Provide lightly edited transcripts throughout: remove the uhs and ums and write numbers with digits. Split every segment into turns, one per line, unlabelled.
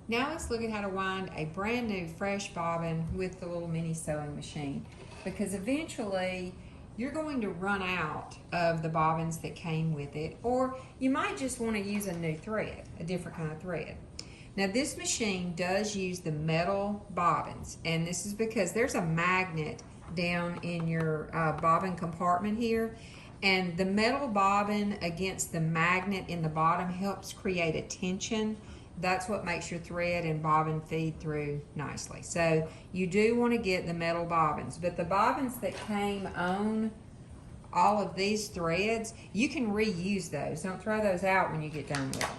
Now let's look at how to wind a brand new fresh bobbin with the little mini sewing machine, because eventually you're going to run out of the bobbins that came with it, or you might just want to use a new thread, a different kind of thread. Now this machine does use the metal bobbins, and this is because there's a magnet down in your bobbin compartment here, and the metal bobbin against the magnet in the bottom helps create a tension. That's what makes your thread and bobbin feed through nicely. So you do want to get the metal bobbins, but the bobbins that came on all of these threads, you can reuse those. Don't throw those out when you get done with them.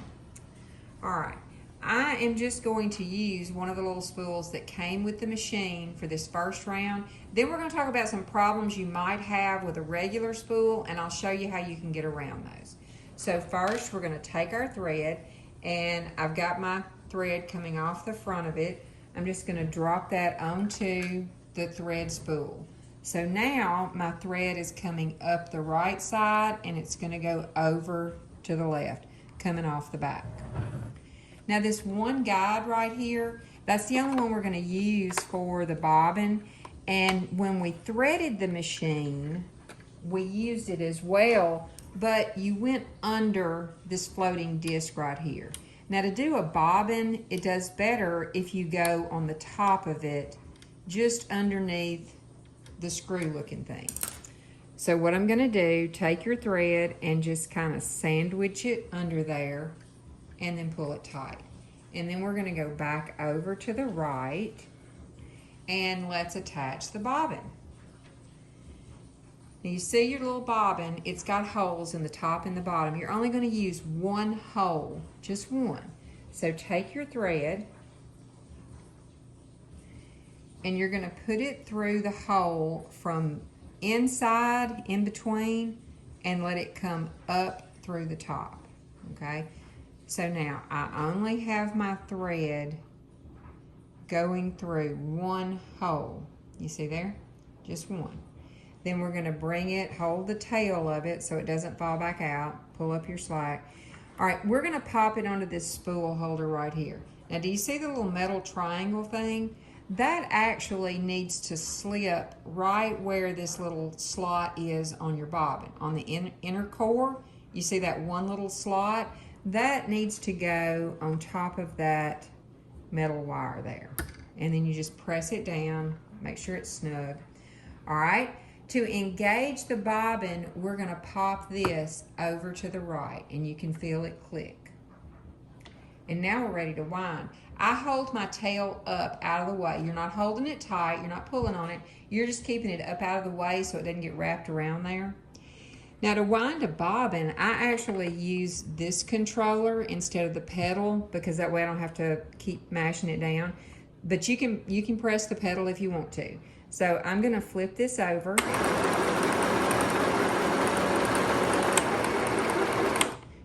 All right, I am just going to use one of the little spools that came with the machine for this first round. Then we're going to talk about some problems you might have with a regular spool, and I'll show you how you can get around those. So first, we're going to take our thread, and I've got my thread coming off the front of it. I'm just going to drop that onto the thread spool. So now my thread is coming up the right side, and it's going to go over to the left, coming off the back. Now this one guide right here, that's the only one we're going to use for the bobbin. And when we threaded the machine, we used it as well, but you went under this floating disc right here. Now to do a bobbin, it does better if you go on the top of it, just underneath the screw looking thing. So what I'm gonna do, take your thread and just kind of sandwich it under there and then pull it tight. And then we're gonna go back over to the right and let's attach the bobbin. Now you see your little bobbin, it's got holes in the top and the bottom. You're only going to use one hole, just one. So take your thread and you're going to put it through the hole from inside, in between, and let it come up through the top, okay? So now I only have my thread going through one hole. You see there? Just one. Then we're going to bring it, hold the tail of it so it doesn't fall back out, pull up your slack. All right, we're going to pop it onto this spool holder right here. Now, do you see the little metal triangle thing? That actually needs to slip right where this little slot is on your bobbin. On the inner core, you see that one little slot? That needs to go on top of that metal wire there. And then you just press it down, make sure it's snug. All right. To engage the bobbin, we're going to pop this over to the right, and you can feel it click. And now we're ready to wind. I hold my tail up out of the way. You're not holding it tight, you're not pulling on it, you're just keeping it up out of the way so it doesn't get wrapped around there. Now to wind a bobbin, I actually use this controller instead of the pedal, because that way I don't have to keep mashing it down. But you can press the pedal if you want to. So I'm going to flip this over.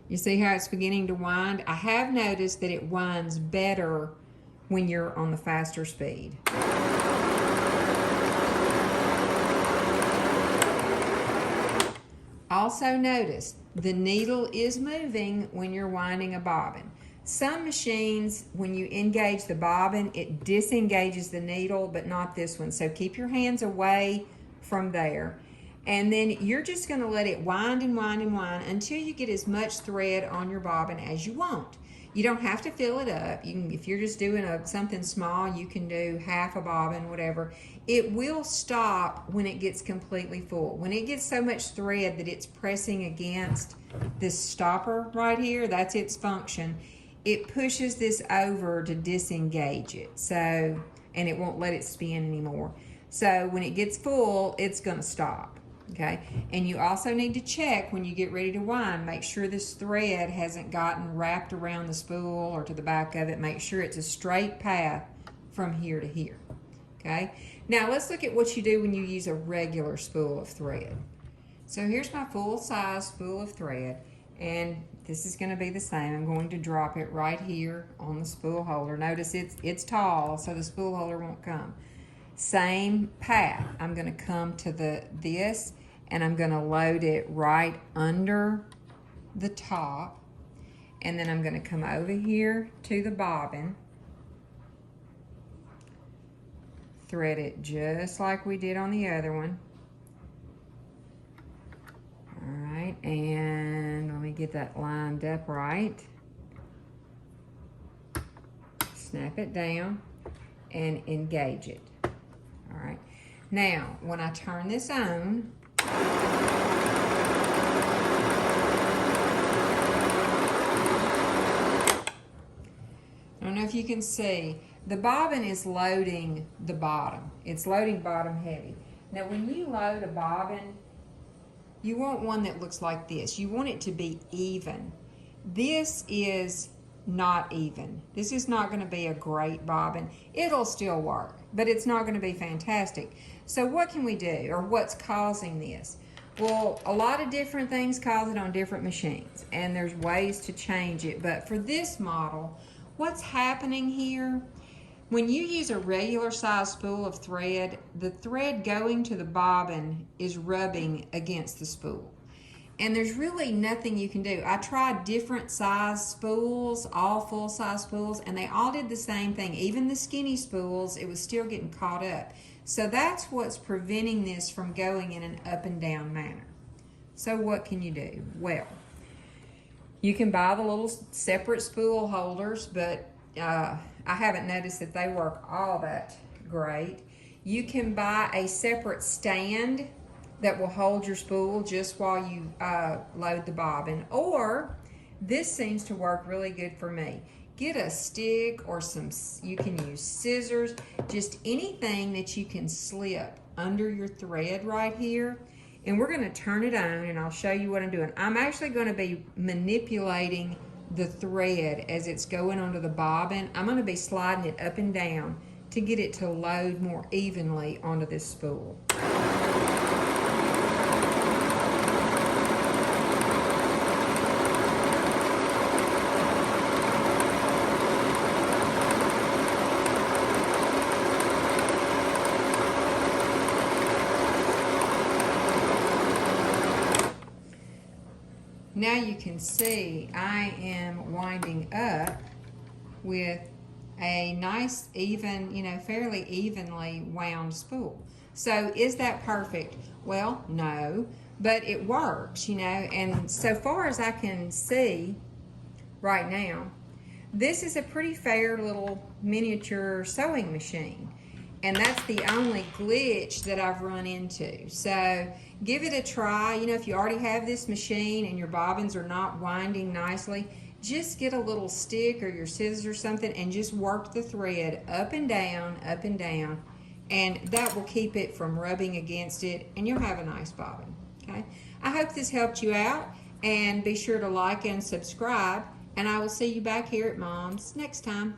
You see how it's beginning to wind? I have noticed that it winds better when you're on the faster speed. Also notice the needle is moving when you're winding a bobbin. Some machines, when you engage the bobbin, it disengages the needle, but not this one. So keep your hands away from there. And then you're just going to let it wind and wind and wind until you get as much thread on your bobbin as you want. You don't have to fill it up. You can, if you're just doing something small, you can do half a bobbin, whatever. It will stop when it gets completely full. When it gets so much thread that it's pressing against this stopper right here, that's its function. It pushes this over to disengage it, so, and it won't let it spin anymore. So when it gets full, it's going to stop, okay? And you also need to check when you get ready to wind, make sure this thread hasn't gotten wrapped around the spool or to the back of it. Make sure it's a straight path from here to here, okay? Now let's look at what you do when you use a regular spool of thread. So here's my full-size spool of thread, and this is going to be the same. I'm going to drop it right here on the spool holder. Notice it's tall, so the spool holder won't come. Same path. I'm going to come to this, and I'm going to load it right under the top, and then I'm going to come over here to the bobbin, thread it just like we did on the other one. All right, and let me get that lined up right. Snap it down and engage it. All right, now when I turn this on, I don't know if you can see, the bobbin is loading the bottom. It's loading bottom heavy. Now when you load a bobbin, you want one that looks like this. You want it to be even. This is not even. This is not going to be a great bobbin. It'll still work, but it's not going to be fantastic. So what can we do, or what's causing this? Well, a lot of different things cause it on different machines, and there's ways to change it. But for this model, what's happening here, when you use a regular size spool of thread, the thread going to the bobbin is rubbing against the spool. And there's really nothing you can do. I tried different size spools, all full size spools, and they all did the same thing. Even the skinny spools, it was still getting caught up. So that's what's preventing this from going in an up and down manner. So what can you do? Well, you can buy the little separate spool holders, but I haven't noticed that they work all that great. You can buy a separate stand that will hold your spool just while you load the bobbin, or this seems to work really good for me. Get a stick or you can use scissors, just anything that you can slip under your thread right here. And we're going to turn it on, and I'll show you what I'm doing. I'm actually going to be manipulating the thread as it's going onto the bobbin. I'm going to be sliding it up and down to get it to load more evenly onto this spool. Now you can see I am winding up with a nice, even, fairly evenly wound spool. So is that perfect? Well, no, but it works, and so far as I can see right now, this is a pretty fair little miniature sewing machine. And that's the only glitch that I've run into. So give it a try. If you already have this machine and your bobbins are not winding nicely, just get a little stick or your scissors or something and just work the thread up and down, and that will keep it from rubbing against it, and you'll have a nice bobbin. Okay? I hope this helped you out, and be sure to like and subscribe, and I will see you back here at Mom's next time.